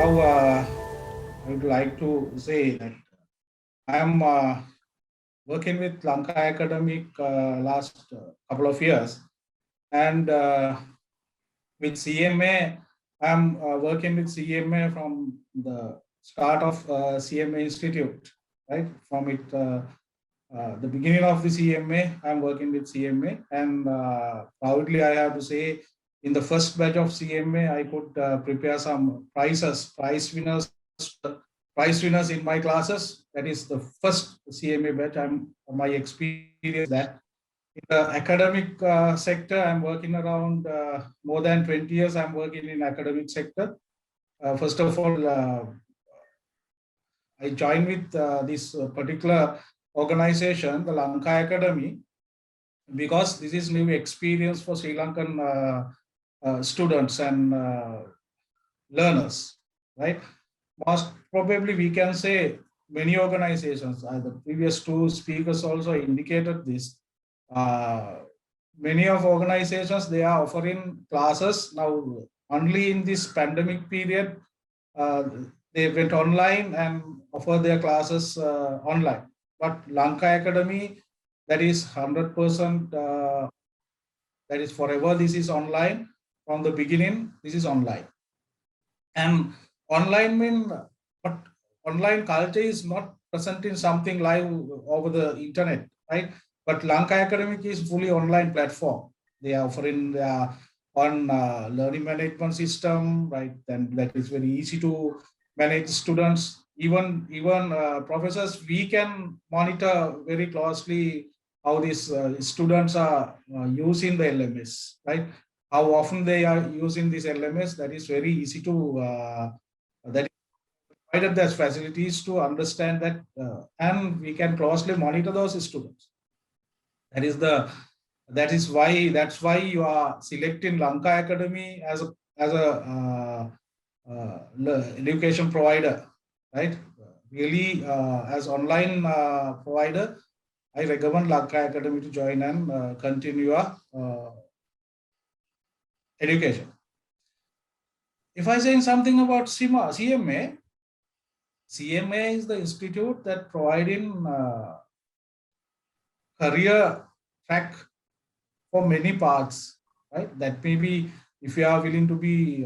Now, I would like to say that I am working with Lanka Academic last couple of years, and with CMA, I am working with CMA from the start of CMA Institute, right? From the beginning of the CMA, I'm working with CMA, and proudly I have to say, in the first batch of CMA, I could prepare some prize winners in my classes. That is the first CMA batch. My experience that in the academic sector, I'm working around more than 20 years. I'm working in academic sector. First of all, I joined with this particular organization, the Lanka Academy, because this is new experience for Sri Lankan students and learners, right? Most probably we can say many organizations, the previous two speakers also indicated this, many of organizations, they are offering classes now only in this pandemic period. They went online and offer their classes online. But Lanka Academy, that is 100%, that is forever, this is online. From the beginning, this is online. And online but online culture is not present in something live over the internet, right? But Lanka Academic is fully online platform. They are offering their on learning management system, right? And that is very easy to manage students. Even professors, we can monitor very closely how these students are using the LMS, right? How often they are using this LMS, that is very easy to, that provided there's facilities to understand that, and we can closely monitor those students. That's why you are selecting Lanka Academy as a education provider, right? Really, as online provider, I recommend Lanka Academy to join and continue education. If I say something about CMA is the institute that providing career track for many parts, right? That maybe if you are willing to be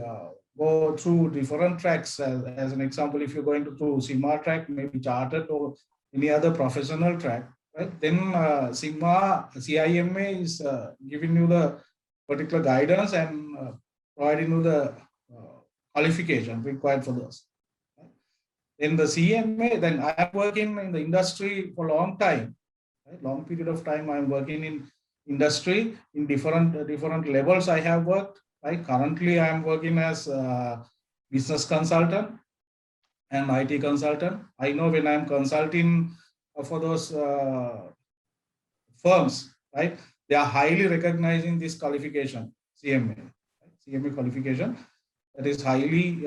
go through different tracks, as an example, if you're going to do CIMA track, maybe chartered or any other professional track, right? Then CIMA is giving you the particular guidance and providing you the qualification required for those. In the CMA, then I am working in the industry for a long time, right? Long period of time I'm working in industry in different levels. I have worked, right? Currently, I am working as a business consultant and IT consultant. I know when I'm consulting for those firms, right? They are highly recognizing this qualification, CMA, right? CMA qualification that is highly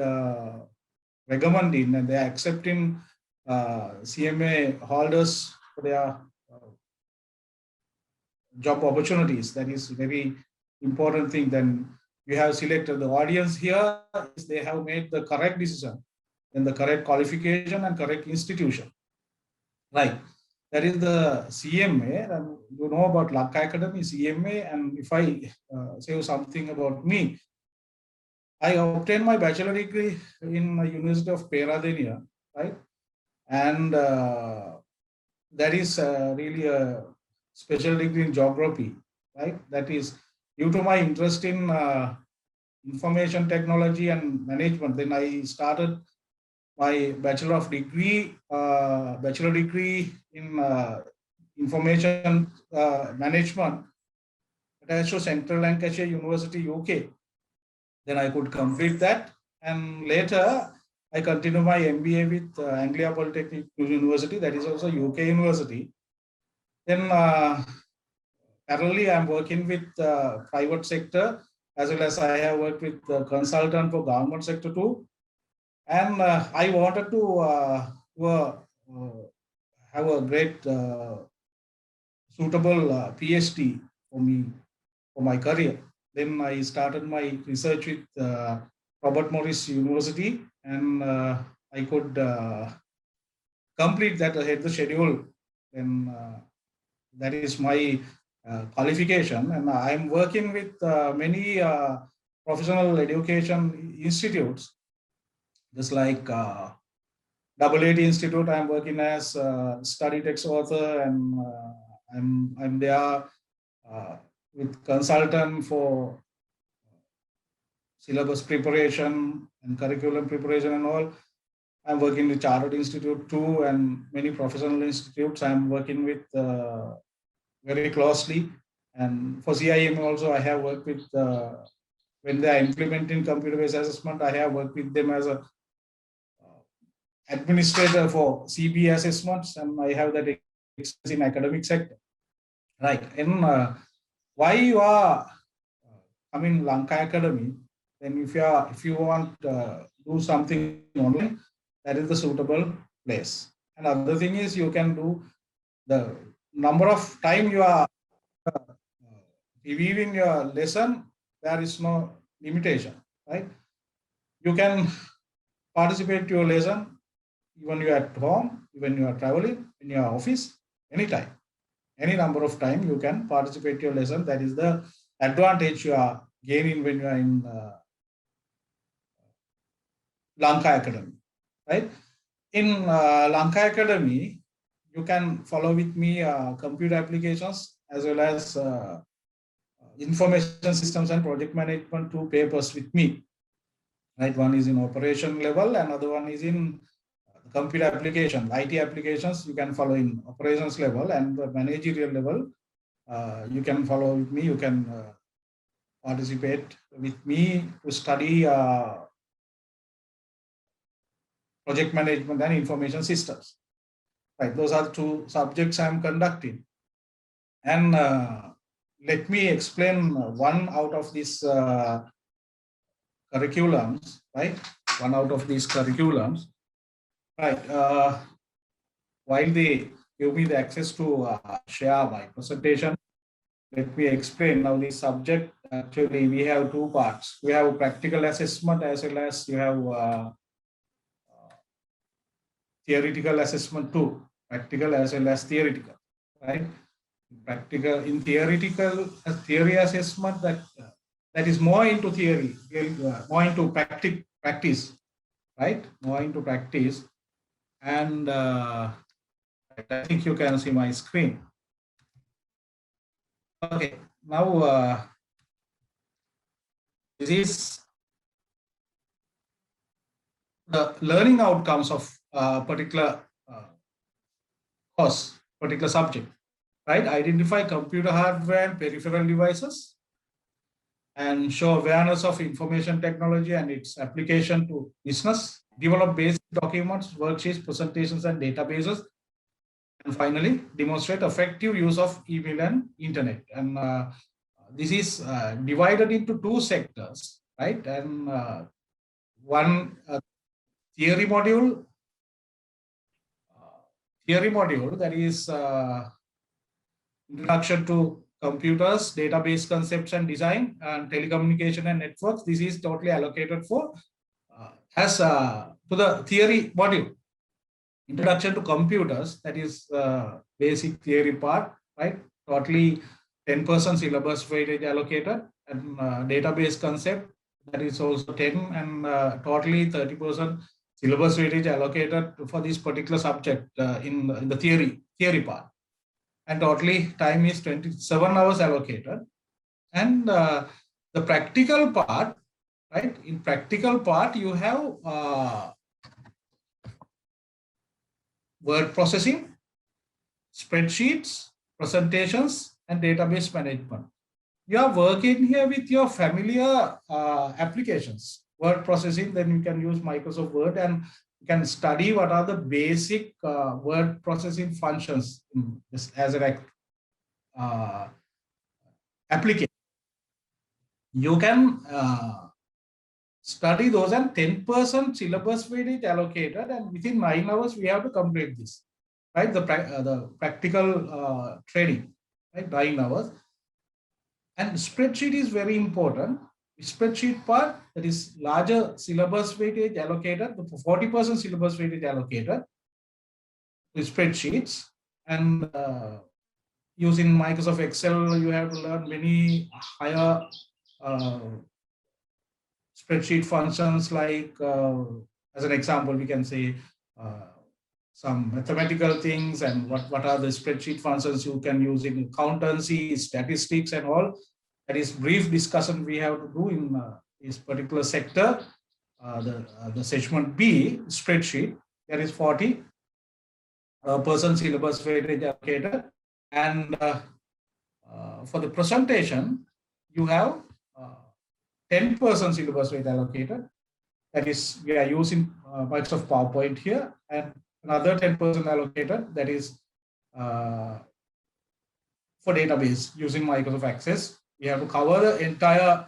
recommending, and they are accepting CMA holders for their job opportunities. That is very important thing. Then you have selected the audience here, they have made the correct decision and the correct qualification and correct institution. Right. That is the CMA. And you know about Lanka Academy, CMA. And if I say something about me, I obtained my bachelor degree in the University of Peradeniya, right? And that is really a special degree in geography, right? That is due to my interest in information technology and management. Then I started my bachelor degree in information management at Central Lancashire University, UK. Then I could complete that, and later I continue my MBA with Anglia Polytechnic University, that is also UK university. Then parallelly, I'm working with private sector, as well as I have worked with consultant for government sector too. And I wanted to have a great suitable PhD for me, for my career. Then I started my research with Robert Morris University, and I could complete that ahead the schedule, then that is my qualification. And I'm working with many professional education institutes, just like AAT Institute. I'm working as study text author, and I'm there with consultant for syllabus preparation and curriculum preparation and all. I'm working with Chartered Institute too, and many professional institutes I'm working with very closely. And for CIM also, I have worked with, when they are implementing computer-based assessment, I have worked with them as a administrator for CB assessments, and I have that experience in academic sector. Right. And why you are coming Lanka Academy, then if you want do something online, that is the suitable place. And other thing is, you can do the number of time you are reviewing your lesson. There is no limitation, right? You can participate to your lesson even you are at home, even you are traveling in your office, anytime, any number of time you can participate to your lesson. That is the advantage you are gaining when you are in Lanka Academy, right? In Lanka Academy, you can follow with me computer applications as well as information systems and project management 2 papers with me, right? One is in operation level, another one is in computer application, IT applications. You can follow in operations level, and the managerial level, you can follow with me. You can participate with me to study project management and information systems. Right, those are the 2 subjects I am conducting. And let me explain one out of these curriculums, right? One out of these curriculums, right? While they give me the access to share my presentation, let me explain now the subject. Actually, we have 2 parts. We have practical assessment as well as you have theoretical assessment too. Practical as well as theoretical, right? Practical in theoretical theory assessment, that is more into theory, more into practice, right? More into practice. And I think you can see my screen. Okay, now this is the learning outcomes of particular course, particular subject, right? Identify computer hardware and peripheral devices, and show awareness of information technology and its application to business. Develop basic documents, worksheets, presentations, and databases. And finally, demonstrate effective use of email and internet. And this is divided into 2 sectors, right? And one theory module, that is introduction to computers, database concepts and design, and telecommunication and networks. This is totally allocated for to the theory module. Introduction to computers, that is basic theory part, right? Totally 10% syllabus weightage allocated, and database concept, that is also 10, and totally 30% syllabus weightage allocated for this particular subject in the theory part. And totally time is 27 hours allocated. And the practical part, right? In practical part, you have word processing, spreadsheets, presentations, and database management. You are working here with your familiar applications. Word processing, then you can use Microsoft Word, and you can study what are the basic word processing functions as an application. You can study those, and 10% syllabus weightage allocated, and within 9 hours we have to complete this, right? The practical training, right? 9 hours. And spreadsheet is very important. spreadsheet part, that is larger syllabus weightage allocated, the 40% syllabus weightage allocated to spreadsheets. And using Microsoft Excel, you have to learn many higher spreadsheet functions like, as an example, we can say some mathematical things and what are the spreadsheet functions you can use in accountancy, statistics and all. That is brief discussion we have to do in this particular sector. The segment B, spreadsheet, there is 40% syllabus weightage allocated. And for the presentation, you have 10% syllabus weight allocated. That is, we are using Microsoft PowerPoint here, and another 10% allocated, that is for database using Microsoft Access. We have to cover the entire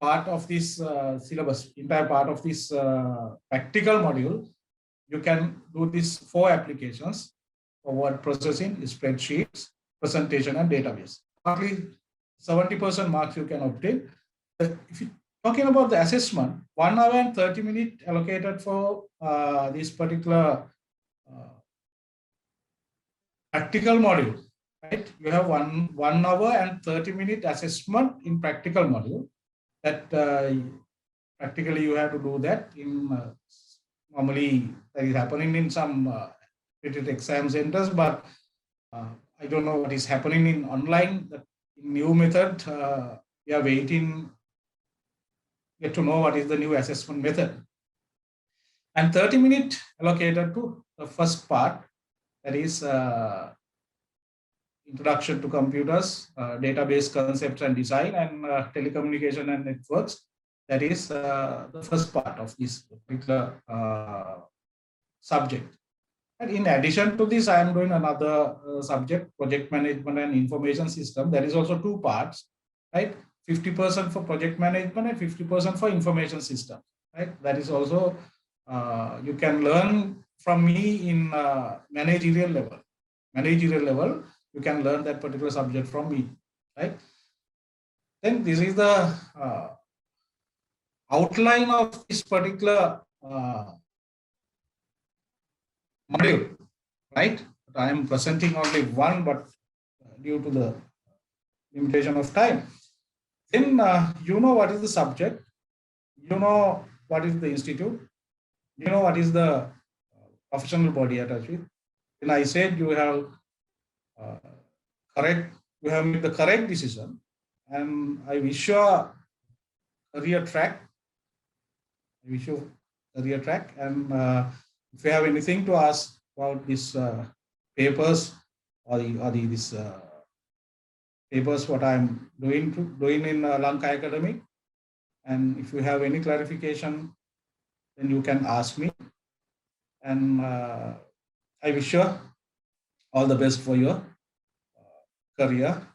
part of this syllabus, entire part of this practical module. You can do these 4 applications for word processing, spreadsheets, presentation, and database. Roughly 70% marks you can obtain. If you're talking about the assessment, 1 hour and 30 minutes allocated for this particular practical module, right? You have 1 hour and 30-minute assessment in practical module. That practically you have to do that in normally that is happening in some exam centers, but I don't know what is happening in online. The new method, we are waiting get to know what is the new assessment method. And 30 minutes allocated to the first part, that is introduction to computers, database concepts and design, and telecommunication and networks. That is the first part of this particular subject. And in addition to this, I am doing another subject, project management and information system. That is also 2 parts, right? 50% for project management and 50% for information system, right? That is also, you can learn from me in managerial level. Managerial level, you can learn that particular subject from me, right? Then this is the outline of this particular module, right? I am presenting only one, but due to the limitation of time. Then you know what is the subject, you know what is the institute, you know what is the professional body attached with. Then I said you have you have made the correct decision, and I wish you a career track. I wish you a career track, and if you have anything to ask about these papers or these papers, what I'm doing in Lanka Academy, and if you have any clarification, then you can ask me. And I wish you all the best for your career.